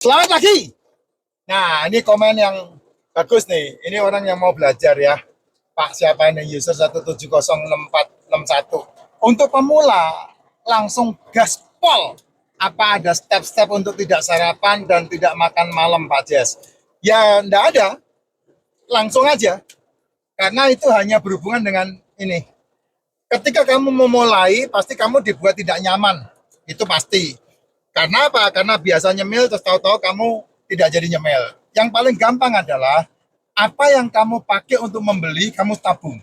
Selamat pagi. Nah, ini komen yang bagus nih. Ini orang yang mau belajar ya. Pak siapa ini user 1706461. Untuk pemula, langsung gaspol. Apa ada step-step untuk tidak sarapan dan tidak makan malam, Pak Jes? Ya, enggak ada. Langsung aja. Karena itu hanya berhubungan dengan ini. Ketika kamu memulai, pasti kamu dibuat tidak nyaman. Itu pasti. Karena apa? Karena biasa nyemil, terus tahu-tahu kamu tidak jadi nyemil. Yang paling gampang adalah, apa yang kamu pakai untuk membeli, kamu tabung.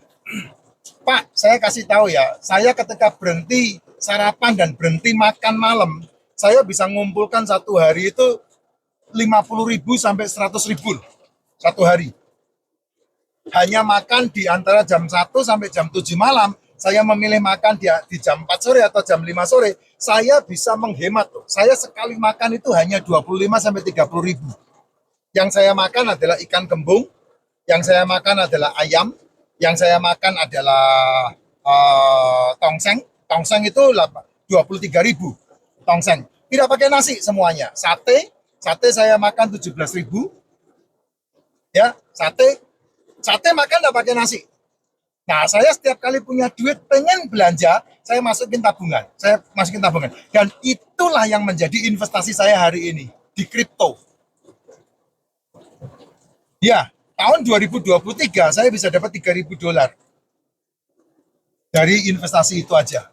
Pak, saya kasih tahu ya, saya ketika berhenti sarapan dan berhenti makan malam, saya bisa mengumpulkan satu hari itu 50.000 sampai 100.000 satu hari. Hanya makan di antara jam 1 sampai jam 7 malam, saya memilih makan di jam 4 sore atau jam 5 sore, saya bisa menghemat. Saya sekali makan itu hanya 25 sampai 30.000. Yang saya makan adalah ikan kembung, yang saya makan adalah ayam, yang saya makan adalah tongseng. Tongseng itu 23.000 tongseng. Tidak pakai nasi semuanya. Sate, sate saya makan 17.000. Ya, sate makan tidak pakai nasi. Nah, saya setiap kali punya duit pengen belanja, saya masukin tabungan. Saya masukin tabungan. Dan itulah yang menjadi investasi saya hari ini di kripto. Ya, tahun 2023 saya bisa dapat $3.000 dari investasi itu aja.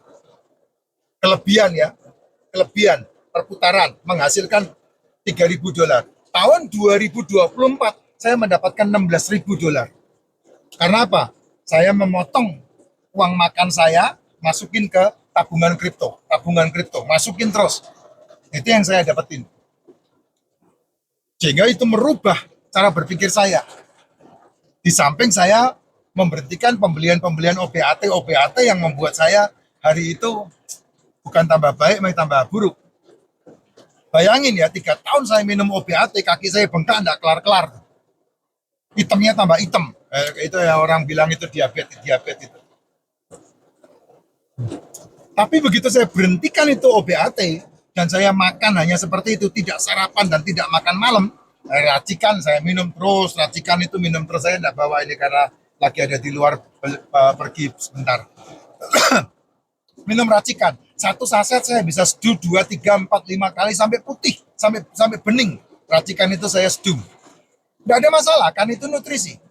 Kelebihan ya, kelebihan perputaran menghasilkan $3.000. Tahun 2024 saya mendapatkan $16.000. Karena apa? Saya memotong uang makan saya, masukin ke tabungan kripto, masukin terus. Itu yang saya dapetin. Sehingga itu merubah cara berpikir saya. Di samping saya memberhentikan pembelian OBAT yang membuat saya hari itu bukan tambah baik, malah tambah buruk. Bayangin ya, 3 tahun saya minum OBAT, kaki saya bengkak, enggak kelar-kelar. Hitamnya tambah hitam. Itu ya orang bilang itu diabetes itu. Tapi begitu saya berhentikan itu OBAT dan saya makan hanya seperti itu, tidak sarapan dan tidak makan malam, racikan saya minum terus, racikan itu minum terus, saya tidak bawa ini karena lagi ada di luar, pergi sebentar. Minum racikan, satu saset saya bisa seduh 2, 3, 4, 5 kali sampai putih, sampai bening. Racikan itu saya seduh. Tidak ada masalah, kan itu nutrisi.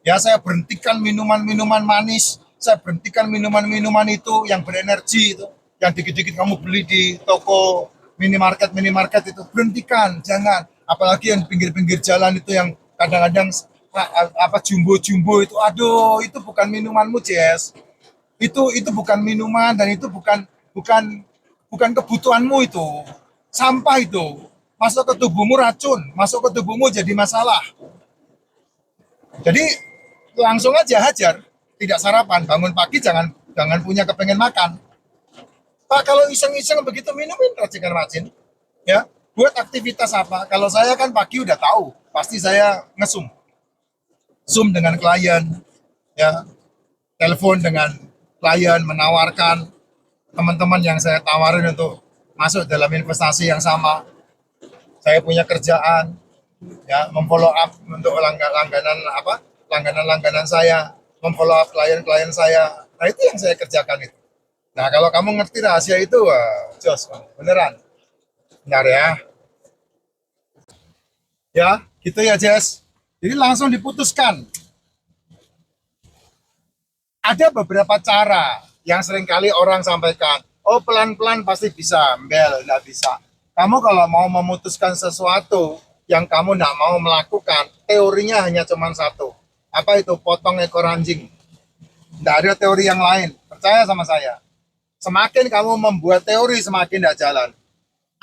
Ya, saya berhentikan minuman-minuman manis, saya berhentikan minuman-minuman itu yang berenergi itu, yang dikit-dikit kamu beli di toko minimarket itu, berhentikan, jangan. Apalagi yang pinggir-pinggir jalan itu yang kadang-kadang apa jumbo-jumbo itu, aduh, itu bukan minumanmu, Jess. Itu bukan minuman dan itu bukan bukan bukan kebutuhanmu itu. Sampah itu. Masuk ke tubuhmu racun, masuk ke tubuhmu jadi masalah. Jadi langsung aja hajar, tidak sarapan, bangun pagi jangan jangan punya kepengen makan. Pak, kalau iseng-iseng begitu minumin racikan-racin, ya buat aktivitas apa? Kalau saya kan pagi udah tahu, pasti saya ngesum, zoom dengan klien, ya telepon dengan klien, menawarkan teman-teman yang saya tawarin untuk masuk dalam investasi yang sama. Saya punya kerjaan, ya memfollow up untuk langganan saya, memfollow up klien-klien saya. Nah, itu yang saya kerjakan itu. Nah, kalau kamu ngerti rahasia itu, wah, jos, beneran. Benar ya. Ya, gitu ya, Jess. Jadi langsung diputuskan. Ada beberapa cara yang seringkali orang sampaikan. Oh, pelan-pelan pasti bisa. Bel, nggak bisa. Kamu kalau mau memutuskan sesuatu yang kamu nggak mau melakukan, teorinya hanya cuma satu. Apa itu? Potong ekor anjing. Nggak ada teori yang lain. Percaya sama saya. Semakin kamu membuat teori, semakin tidak jalan.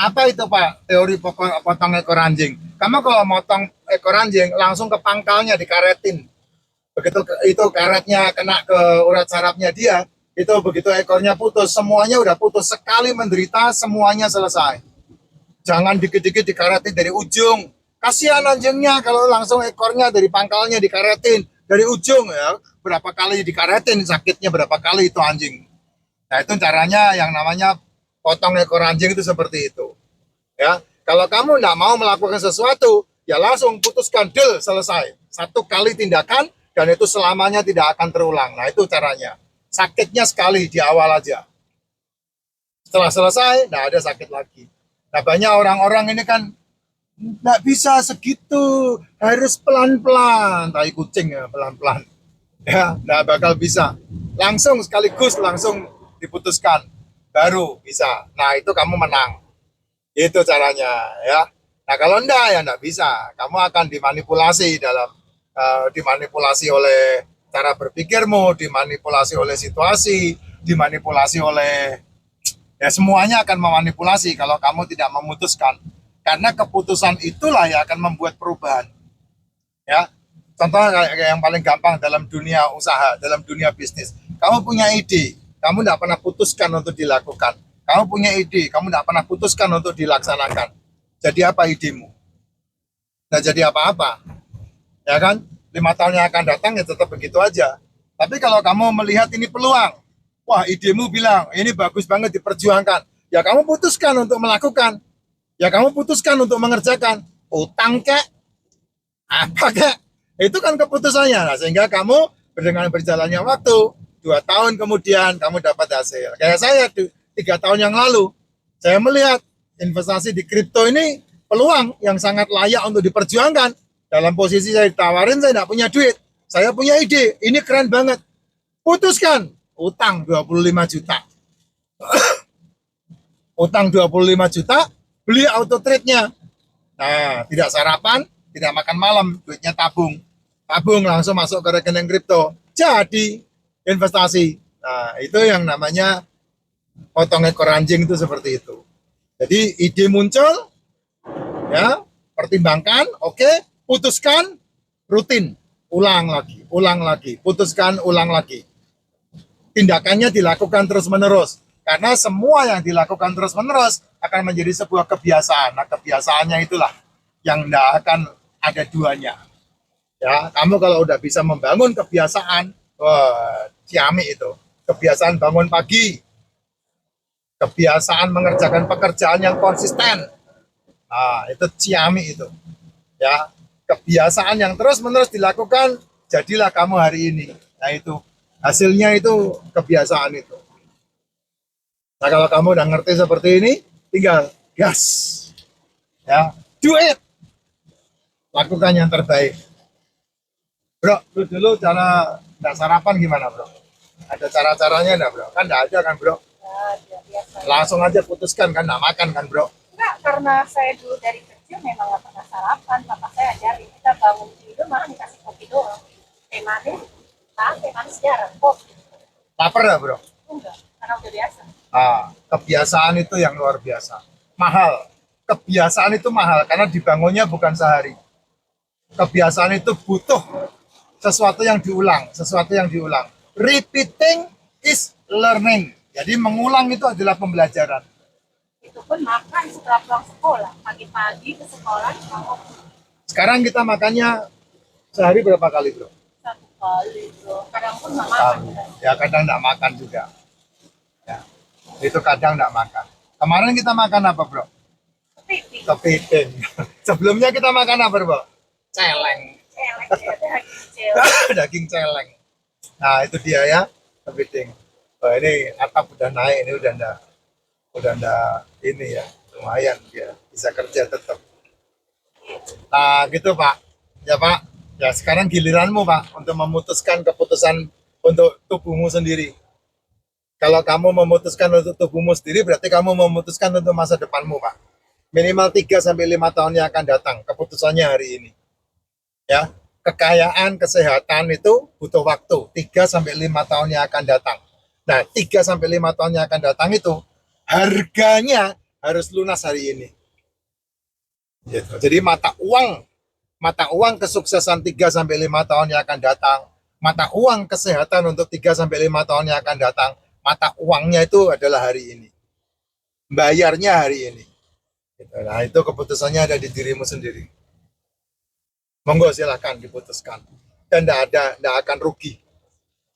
Apa itu, Pak? Teori potong ekor anjing. Kamu kalau motong ekor anjing, langsung ke pangkalnya dikaretin. Begitu itu karetnya kena ke urat sarafnya dia, itu begitu ekornya putus, semuanya udah putus. Sekali menderita, semuanya selesai. Jangan dikit-dikit dikaretin dari ujung. Kasihan anjingnya kalau langsung ekornya dari pangkalnya dikaretin dari ujung, ya. Berapa kali dikaretin, sakitnya berapa kali itu anjing. Nah, itu caranya yang namanya potong ekor anjing itu seperti itu. Ya, Kalau kamu tidak mau melakukan sesuatu, ya langsung putuskan, deal, selesai. Satu kali tindakan, dan itu selamanya tidak akan terulang. Nah, itu caranya. Sakitnya sekali di awal aja. Setelah selesai, tidak ada sakit lagi. Nah, banyak orang-orang ini kan nggak bisa segitu, harus pelan-pelan. Tai kucing ya, pelan-pelan. Ya, nggak bakal bisa. Langsung sekaligus, langsung diputuskan. Baru bisa. Nah, itu kamu menang. Itu caranya, ya. Nah, kalau enggak, ya enggak bisa. Kamu akan dimanipulasi dimanipulasi oleh cara berpikirmu, dimanipulasi oleh situasi, dimanipulasi oleh, ya semuanya akan memanipulasi kalau kamu tidak memutuskan. Karena keputusan itulah yang akan membuat perubahan. Ya, contoh kayak yang paling gampang dalam dunia usaha, dalam dunia bisnis. Kamu punya ide, kamu tidak pernah putuskan untuk dilakukan. Kamu punya ide, kamu tidak pernah putuskan untuk dilaksanakan. Jadi apa idemu? Nah, jadi apa-apa. Ya kan? 5 tahun yang akan datang ya tetap begitu aja. Tapi kalau kamu melihat ini peluang, wah idemu bilang ini bagus banget diperjuangkan. Ya kamu putuskan untuk melakukan. Ya kamu putuskan untuk mengerjakan. Utang kek, apa kek? Itu kan keputusannya. Nah, sehingga kamu dengan berjalannya waktu, 2 tahun kemudian kamu dapat hasil. Kayak saya 3 tahun yang lalu, saya melihat investasi di kripto ini peluang yang sangat layak untuk diperjuangkan. Dalam posisi saya ditawarin, saya tidak punya duit. Saya punya ide, ini keren banget. Putuskan, utang 25 juta. Utang 25 juta, beli auto trade-nya. Nah, tidak sarapan, tidak makan malam, duitnya tabung. Tabung langsung masuk ke rekening kripto. Jadi, investasi. Nah, itu yang namanya potong ekor anjing itu seperti itu. Jadi, ide muncul, ya, pertimbangkan, oke, putuskan, rutin, ulang lagi, putuskan, ulang lagi. Tindakannya dilakukan terus-menerus. Karena semua yang dilakukan terus-menerus akan menjadi sebuah kebiasaan. Nah, kebiasaannya itulah yang tidak akan ada duanya. Ya, kamu kalau udah bisa membangun kebiasaan, wah, ciamik itu. Kebiasaan bangun pagi, kebiasaan mengerjakan pekerjaan yang konsisten. Nah, itu ciamik itu. Ya, kebiasaan yang terus-menerus dilakukan, jadilah kamu hari ini. Nah, itu hasilnya itu kebiasaan itu. Nah, kalau kamu udah ngerti seperti ini, tinggal gas. Ya, do it. Lakukan yang terbaik. Bro, dulu cara nggak sarapan gimana, bro? Ada cara-caranya nggak, bro? Kan nggak ada kan, bro? Langsung aja putuskan kan, nggak makan kan, bro? Enggak, karena saya dulu dari kecil memang nggak pernah sarapan. Bapak saya ajarin, kita bangun tidur malah dikasih kopi doang. Teh manis jarang, kopi. Laper nggak, bro? Enggak, karena udah biasa. Kebiasaan itu yang luar biasa. Mahal. Kebiasaan itu mahal karena dibangunnya bukan sehari. Kebiasaan itu butuh sesuatu yang diulang, sesuatu yang diulang. Repeating is learning. Jadi mengulang itu adalah pembelajaran. Itu pun makan setelah pulang sekolah, pagi-pagi ke sekolah mau Sekarang kita makannya sehari berapa kali, bro? 1 kali, bro. Kadang pun nggak makan. Ya kadang nggak makan juga. Ya, itu kadang nggak makan. Kemarin kita makan apa, bro? Kepiting. Kepiting. Sebelumnya kita makan apa, bro? Celeng. Celeng, daging Daging celeng. Nah, itu dia ya, kepiting. Oh, ini atap udah naik, ini udah ndak ini ya, lumayan dia bisa kerja tetap. Nah, gitu Pak. Ya Pak. Ya sekarang giliranmu Pak untuk memutuskan keputusan untuk tubuhmu sendiri. Kalau kamu memutuskan untuk tubuhmu sendiri, berarti kamu memutuskan untuk masa depanmu Pak. Minimal 3 sampai 5 tahun yang akan datang. Keputusannya hari ini. Ya, kekayaan, kesehatan itu butuh waktu 3 sampai 5 tahun yang akan datang. Nah, 3 sampai 5 tahun yang akan datang itu harganya harus lunas hari ini. Gitu. Jadi mata uang kesuksesan 3 sampai 5 tahun yang akan datang, mata uang kesehatan untuk 3 sampai 5 tahun yang akan datang, mata uangnya itu adalah hari ini. Bayarnya hari ini. Gitu. Nah, itu keputusannya ada di dirimu sendiri. Monggo silahkan diputuskan. Dan tidak akan rugi.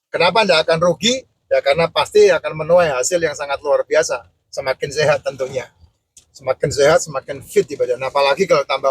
Kenapa tidak akan rugi? Ya karena pasti akan menuai hasil yang sangat luar biasa. Semakin sehat tentunya. Semakin sehat, semakin fit di badan. Apalagi kalau tambah